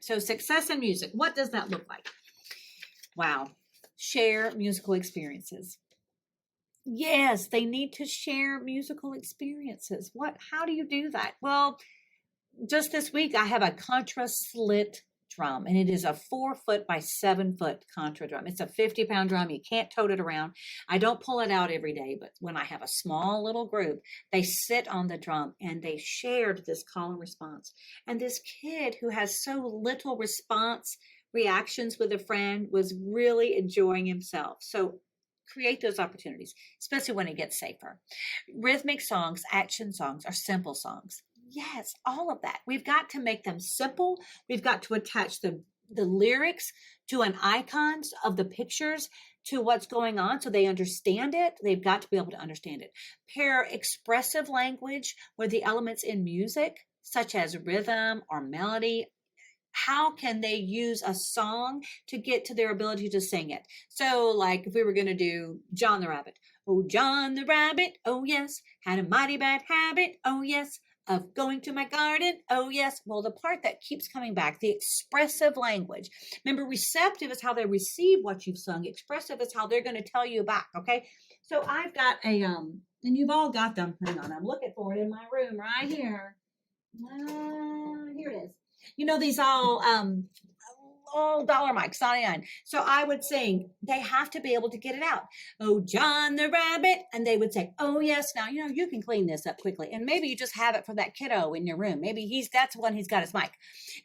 So success in music, what does that look like? Wow. Share musical experiences. Yes, they need to share musical experiences. How do you do that? Well, just this week, I have a contra slit drum, and it is a 4 foot by 7 foot contra drum. It's a 50-pound drum. You can't tote it around. I don't pull it out every day, but when I have a small little group, they sit on the drum and they shared this call and response. And this kid who has so little response reactions with a friend was really enjoying himself. So create those opportunities, especially when it gets safer. Rhythmic songs, action songs are simple songs. Yes, all of that. We've got to make them simple. We've got to attach the lyrics to an icons of the pictures to what's going on so they understand it. They've got to be able to understand it. Pair expressive language with the elements in music, such as rhythm or melody. How can they use a song to get to their ability to sing it? So like if we were going to do John the Rabbit. Oh, John the Rabbit, oh yes, had a mighty bad habit, oh yes, of going to my garden, oh yes. Well, the part that keeps coming back, the expressive language. Remember, receptive is how they receive what you've sung. Expressive is how they're going to tell you back, okay? So I've got a, and you've all got them. Hang on, I'm looking for it in my room right here. Here it is. You know, these all dollar mics, 99. So I would sing, they have to be able to get it out. Oh, John the Rabbit. And they would say, oh, yes. Now, you know, you can clean this up quickly. And maybe you just have it for that kiddo in your room. Maybe that's when he's got his mic.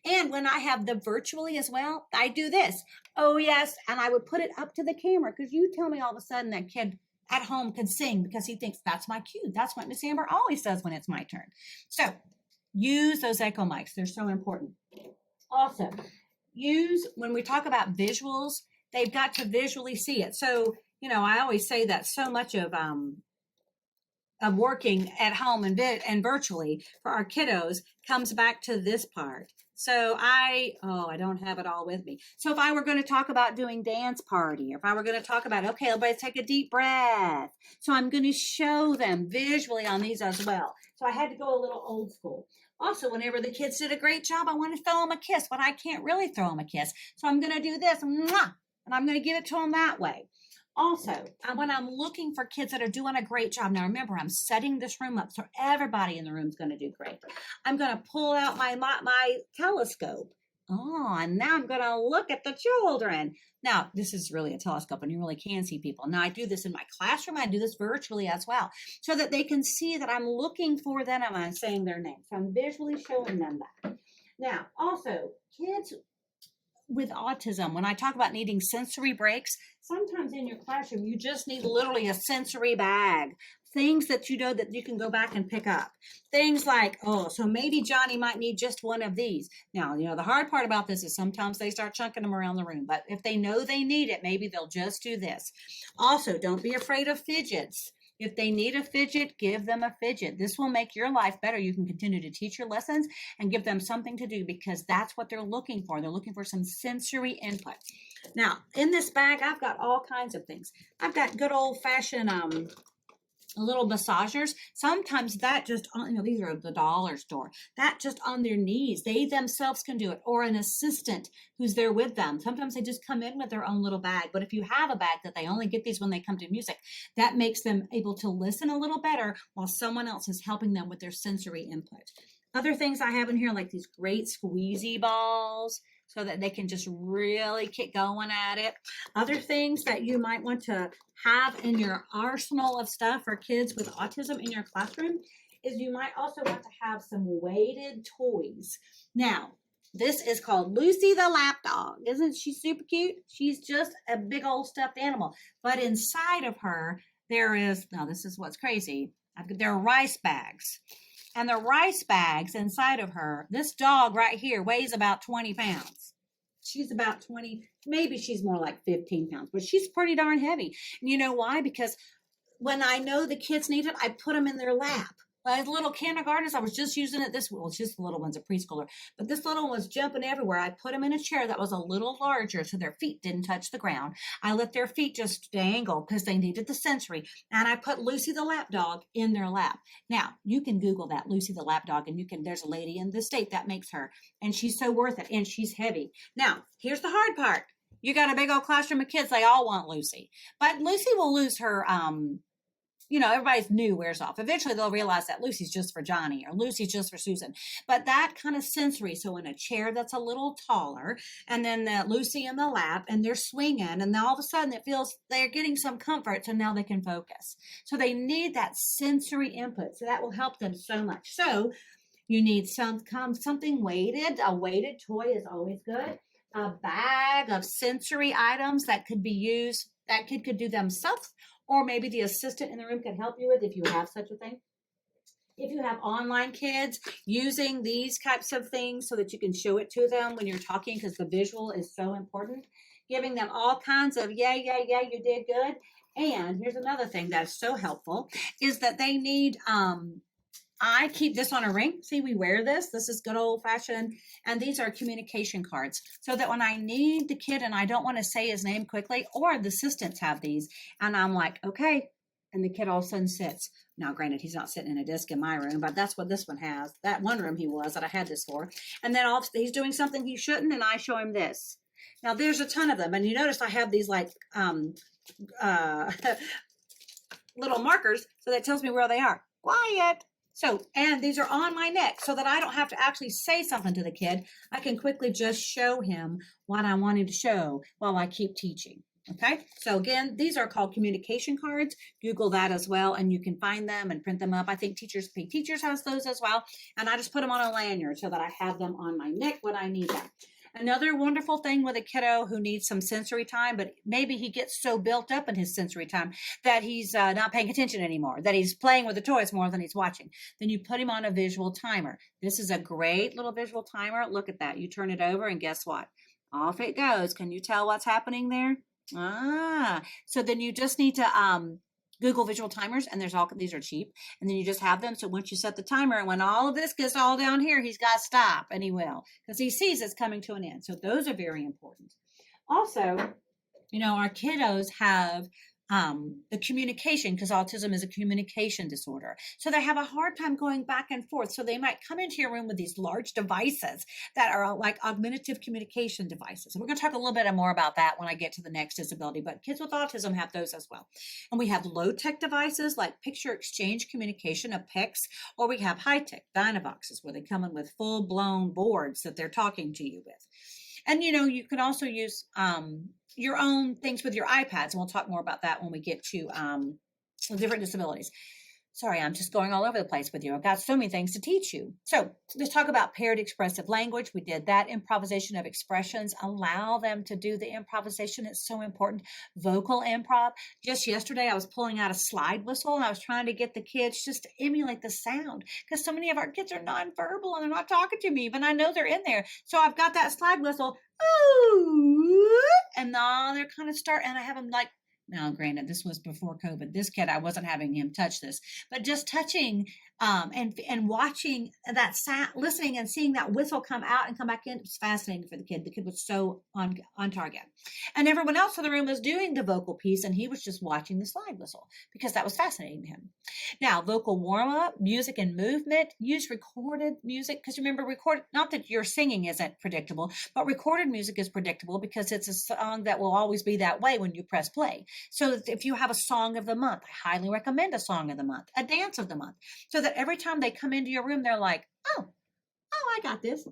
And when I have the virtually as well, I do this. Oh, yes. And I would put it up to the camera because you tell me all of a sudden that kid at home can sing because he thinks that's my cue. That's what Miss Amber always does when it's my turn. So use those echo mics. They're so important. Also, when we talk about visuals, they've got to visually see it. So, you know, I always say that so much of working at home and virtually for our kiddos comes back to this part. So I don't have it all with me. So if I were going to talk about doing dance party, or if I were going to talk about, okay, everybody take a deep breath. So I'm going to show them visually on these as well. So I had to go a little old school. Also, whenever the kids did a great job, I want to throw them a kiss, but I can't really throw them a kiss. So I'm going to do this, and I'm going to give it to them that way. Also, when I'm looking for kids that are doing a great job, now remember, I'm setting this room up so everybody in the room is going to do great. I'm going to pull out my telescope. Oh, and now I'm going to look at the children. Now, this is really a telescope, and you really can see people. Now, I do this in my classroom. I do this virtually as well, so that they can see that I'm looking for them and I'm saying their name. So I'm visually showing them that. Now, also, kids with autism, when I talk about needing sensory breaks, sometimes in your classroom, you just need literally a sensory bag. Things that you know that you can go back and pick up. Things like, so maybe Johnny might need just one of these. Now, you know, the hard part about this is sometimes they start chunking them around the room, but if they know they need it, maybe they'll just do this. Also, don't be afraid of fidgets. If they need a fidget, give them a fidget. This will make your life better. You can continue to teach your lessons and give them something to do because that's what they're looking for. They're looking for some sensory input. Now, in this bag, I've got all kinds of things. I've got good old-fashioned little massagers. Sometimes that just, these are the dollar store. That just on their knees. They themselves can do it. Or an assistant who's there with them. Sometimes they just come in with their own little bag. But if you have a bag that they only get these when they come to music, that makes them able to listen a little better while someone else is helping them with their sensory input. Other things I have in here, like these great squeezy balls, so that they can just really get going at it. Other things that you might want to have in your arsenal of stuff for kids with autism in your classroom is you might also want to have some weighted toys. Now, this is called Lucy the Lap Dog. Isn't she super cute? She's just a big old stuffed animal. But inside of her, this is what's crazy. There are rice bags. And the rice bags inside of her, this dog right here weighs about 20 pounds. She's about 20, maybe she's more like 15 pounds, but she's pretty darn heavy. And you know why? Because when I know the kids need it, I put them in their lap. Like little kindergartners, I was just using it this, well, it's just the little one's a preschooler, but this little one was jumping everywhere. I put them in a chair that was a little larger so their feet didn't touch the ground. I let their feet just dangle because they needed the sensory. And I put Lucy the lap dog in their lap. Now, you can Google that, Lucy the lap dog, and there's a lady in the state that makes her, and she's so worth it, and she's heavy. Now, here's the hard part. You got a big old classroom of kids, they all want Lucy. But Lucy will lose her everybody's new wears off. Eventually they'll realize that Lucy's just for Johnny or Lucy's just for Susan. But that kind of sensory, so in a chair that's a little taller, and then that Lucy in the lap, and they're swinging, and then all of a sudden it feels they're getting some comfort, so now they can focus. So they need that sensory input. So that will help them so much. So you need something weighted. A weighted toy is always good. A bag of sensory items that could be used, that kid could do themselves, or maybe the assistant in the room can help you with if you have such a thing. If you have online kids, using these types of things so that you can show it to them when you're talking, because the visual is so important. Giving them all kinds of, yeah, you did good. And here's another thing that's so helpful, is that they need, I keep this on a ring. See, we wear this. This is good old fashioned. And these are communication cards, so that when I need the kid and I don't want to say his name quickly, or the assistants have these, and I'm like, okay. And the kid all of a sudden sits. Now, granted, he's not sitting in a desk in my room, but that's what this one has. That one room he was that I had this for. And then he's doing something he shouldn't, and I show him this. Now, there's a ton of them. And you notice I have these like little markers, so that tells me where they are. Quiet. So, and these are on my neck so that I don't have to actually say something to the kid. I can quickly just show him what I want him to show while I keep teaching. Okay. So again, these are called communication cards. Google that as well, and you can find them and print them up. I think Teachers Pay Teachers has those as well. And I just put them on a lanyard so that I have them on my neck when I need them. Another wonderful thing with a kiddo who needs some sensory time, but maybe he gets so built up in his sensory time that he's not paying attention anymore, that he's playing with the toys more than he's watching. Then you put him on a visual timer. This is a great little visual timer. Look at that. You turn it over and guess what? Off it goes. Can you tell what's happening there? So then you just need to Google visual timers, and these are cheap, and then you just have them. So once you set the timer, and when all of this gets all down here, he's got to stop, and he will, because he sees it's coming to an end. So those are very important. Also, our kiddos have the communication, because autism is a communication disorder. So they have a hard time going back and forth. So they might come into your room with these large devices that are like augmentative communication devices. And we're going to talk a little bit more about that when I get to the next disability, but kids with autism have those as well. And we have low-tech devices like picture exchange communication, a PECs, or we have high-tech Dynavoxes where they come in with full-blown boards that they're talking to you with. And, you can also use your own things with your iPads. And we'll talk more about that when we get to different disabilities. Sorry, I'm just going all over the place with you. I've got so many things to teach you. So let's talk about paired expressive language. We did that. Improvisation of expressions. Allow them to do the improvisation. It's so important. Vocal improv. Just yesterday, I was pulling out a slide whistle, and I was trying to get the kids just to emulate the sound, because so many of our kids are nonverbal and they're not talking to me, but I know they're in there. So I've got that slide whistle. Ooh, and now they're kind of and I have them like, now, granted, this was before COVID. This kid, I wasn't having him touch this, but just touching and watching that sound, listening and seeing that whistle come out and come back in. It was fascinating for the kid. The kid was so on target. And everyone else in the room was doing the vocal piece, and he was just watching the slide whistle because that was fascinating to him. Now, vocal warm-up, music and movement. Use recorded music, because remember, not that your singing isn't predictable, but recorded music is predictable because it's a song that will always be that way when you press play. So if you have a song of the month, I highly recommend a song of the month, a dance of the month, so that every time they come into your room, they're like, oh, I got this.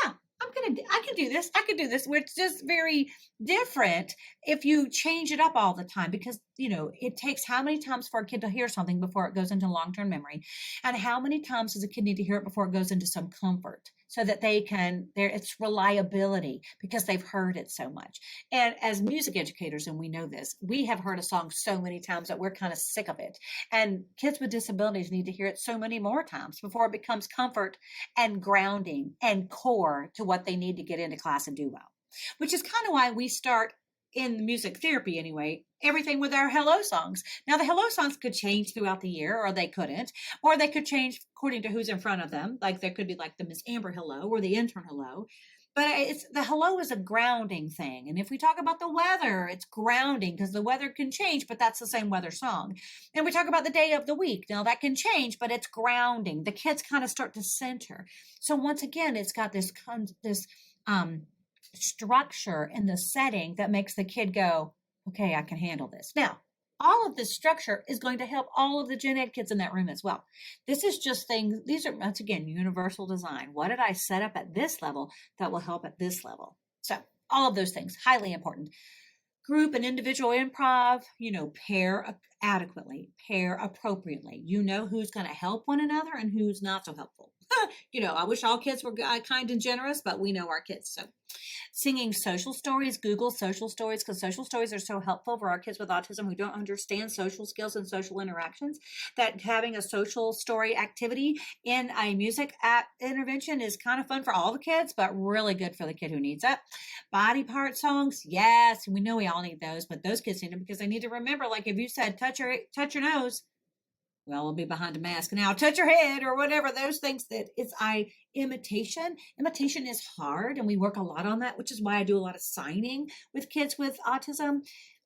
Yeah, I can do this. I can do this. Where it's just very different if you change it up all the time, because, it takes how many times for a kid to hear something before it goes into long-term memory, and how many times does a kid need to hear it before it goes into some comfort, so that it's reliability, because they've heard it so much. And as music educators, and we know this, we have heard a song so many times that we're kind of sick of it. And kids with disabilities need to hear it so many more times before it becomes comfort and grounding and core to what they need to get into class and do well, which is kind of why we start in music therapy anyway, everything with our hello songs. Now the hello songs could change throughout the year, or they couldn't, or they could change according to who's in front of them. Like there could be like the Miss Amber hello or the intern hello. But it's the hello is a grounding thing. And if we talk about the weather, it's grounding because the weather can change, but that's the same weather song. And we talk about the day of the week. Now that can change, but it's grounding. The kids kind of start to center. So once again, it's got this structure in the setting that makes the kid go, okay, I can handle this. Now, all of this structure is going to help all of the gen ed kids in that room as well. This is just things, these are, once again, universal design. What did I set up at this level that will help at this level? So all of those things, highly important. Group and individual improv, pair adequately, pair appropriately. You know who's going to help one another and who's not so helpful. I wish all kids were kind and generous, but we know our kids. So singing social stories, Google social stories, because social stories are so helpful for our kids with autism who don't understand social skills and social interactions, that having a social story activity in a music intervention is kind of fun for all the kids, but really good for the kid who needs it. Body part songs, yes, we know we all need those, but those kids need them because they need to remember, like if you said, touch your nose, well, we'll be behind a mask now, touch your head or whatever, those things imitation. Imitation is hard and we work a lot on that, which is why I do a lot of signing with kids with autism.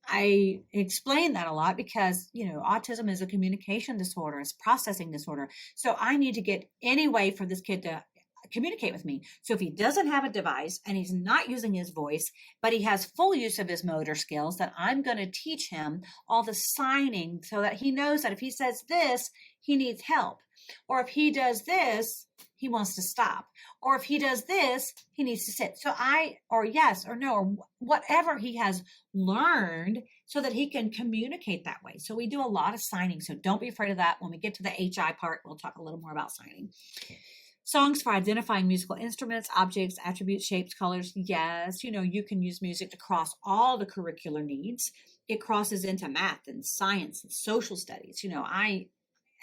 I explain that a lot because, autism is a communication disorder, it's a processing disorder. So I need to get any way for this kid to communicate with me. So if he doesn't have a device and he's not using his voice, but he has full use of his motor skills, then I'm going to teach him all the signing so that he knows that if he says this, he needs help. Or if he does this, he wants to stop. Or if he does this, he needs to sit. So or yes, or no, or whatever he has learned so that he can communicate that way. So we do a lot of signing. So don't be afraid of that. When we get to the HI part, we'll talk a little more about signing. Songs for identifying musical instruments, objects, attributes, shapes, colors. Yes, you can use music to cross all the curricular needs. It crosses into math and science and social studies.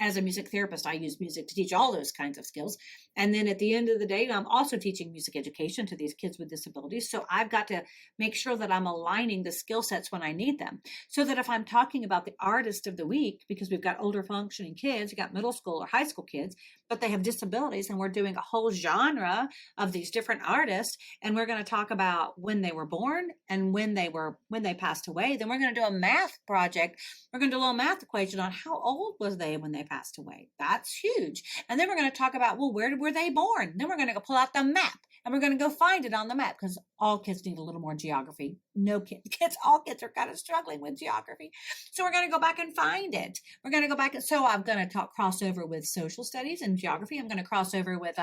As a music therapist, I use music to teach all those kinds of skills. And then at the end of the day, I'm also teaching music education to these kids with disabilities. So I've got to make sure that I'm aligning the skill sets when I need them. So that if I'm talking about the artist of the week, because we've got older functioning kids, we've got middle school or high school kids, but they have disabilities, and we're doing a whole genre of these different artists, and we're going to talk about when they were born and when they passed away. Then we're going to do a math project. We're going to do a little math equation on how old was they when they passed away. That's huge. And then we're going to talk about, well, where were they born? Then we're going to go pull out the map and we're going to go find it on the map, because all kids need a little more geography. All kids are kind of struggling with geography. So we're going to go back and find it. We're going to go back. So I'm going to cross over with social studies and geography. I'm going to cross over with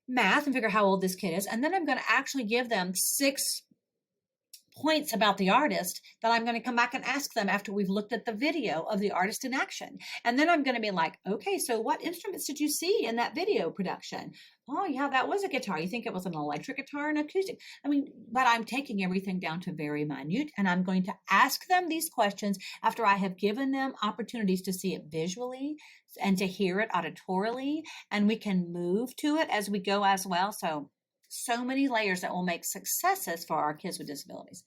math and figure how old this kid is. And then I'm going to actually give them 6 points about the artist that I'm going to come back and ask them after we've looked at the video of the artist in action. And then I'm going to be like, okay, so what instruments did you see in that video production? Oh yeah, that was a guitar. You think it was an electric guitar and acoustic? But I'm taking everything down to very minute, and I'm going to ask them these questions after I have given them opportunities to see it visually and to hear it auditorily, and we can move to it as we go as well. So many layers that will make successes for our kids with disabilities.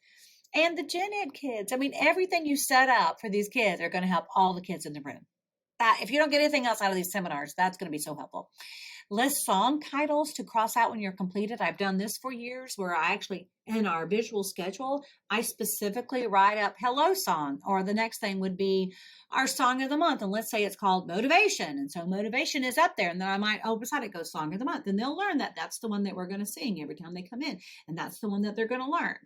And the gen ed kids, everything you set up for these kids are going to help all the kids in the room. If you don't get anything else out of these seminars, that's going to be so helpful. List song titles to cross out when you're completed. I've done this for years, where I actually, in our visual schedule, I specifically write up hello song, or the next thing would be our song of the month. And let's say it's called motivation. And so motivation is up there. And then I might, beside it goes song of the month. And they'll learn that that's the one that we're going to sing every time they come in. And that's the one that they're going to learn.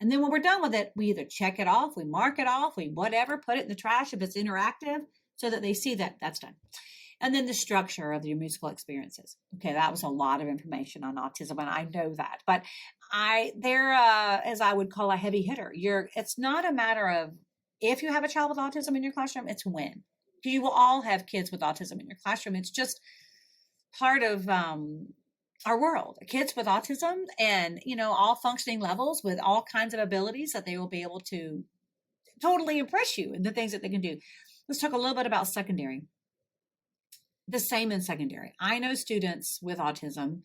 And then when we're done with it, we either check it off, we mark it off, we whatever, put it in the trash if it's interactive, so that they see that that's done. And then the structure of your musical experiences. Okay, that was a lot of information on autism, and I know that. But they're as I would call a heavy hitter. It's not a matter of if you have a child with autism in your classroom, it's when. You will all have kids with autism in your classroom. It's just part of our world. Kids with autism and, all functioning levels with all kinds of abilities that they will be able to totally impress you in the things that they can do. Let's talk a little bit about secondary. The same in secondary. I know students with autism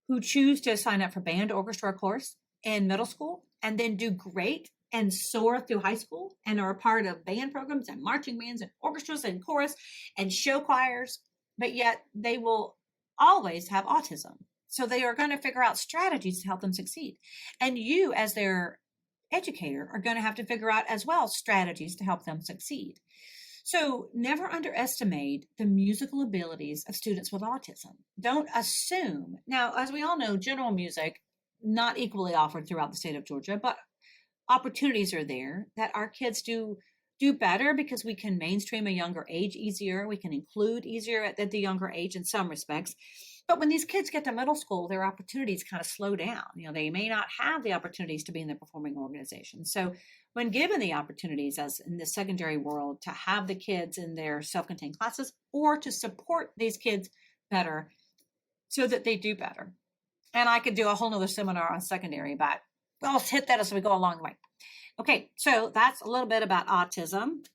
who choose to sign up for band orchestra course in middle school and then do great and soar through high school and are a part of band programs and marching bands and orchestras and chorus and show choirs, but yet they will always have autism. So they are going to figure out strategies to help them succeed. And you, as their educator, are going to have to figure out as well strategies to help them succeed. So never underestimate the musical abilities of students with autism. Don't assume. Now, as we all know, general music not equally offered throughout the state of Georgia, but opportunities are there that our kids do better because we can mainstream a younger age easier. We can include easier at the younger age in some respects. But when these kids get to middle school, their opportunities kind of slow down. They may not have the opportunities to be in the performing organization. So when given the opportunities, as in the secondary world, to have the kids in their self-contained classes or to support these kids better so that they do better. And I could do a whole nother seminar on secondary, but I'll hit that as we go along the way. Okay, so that's a little bit about autism.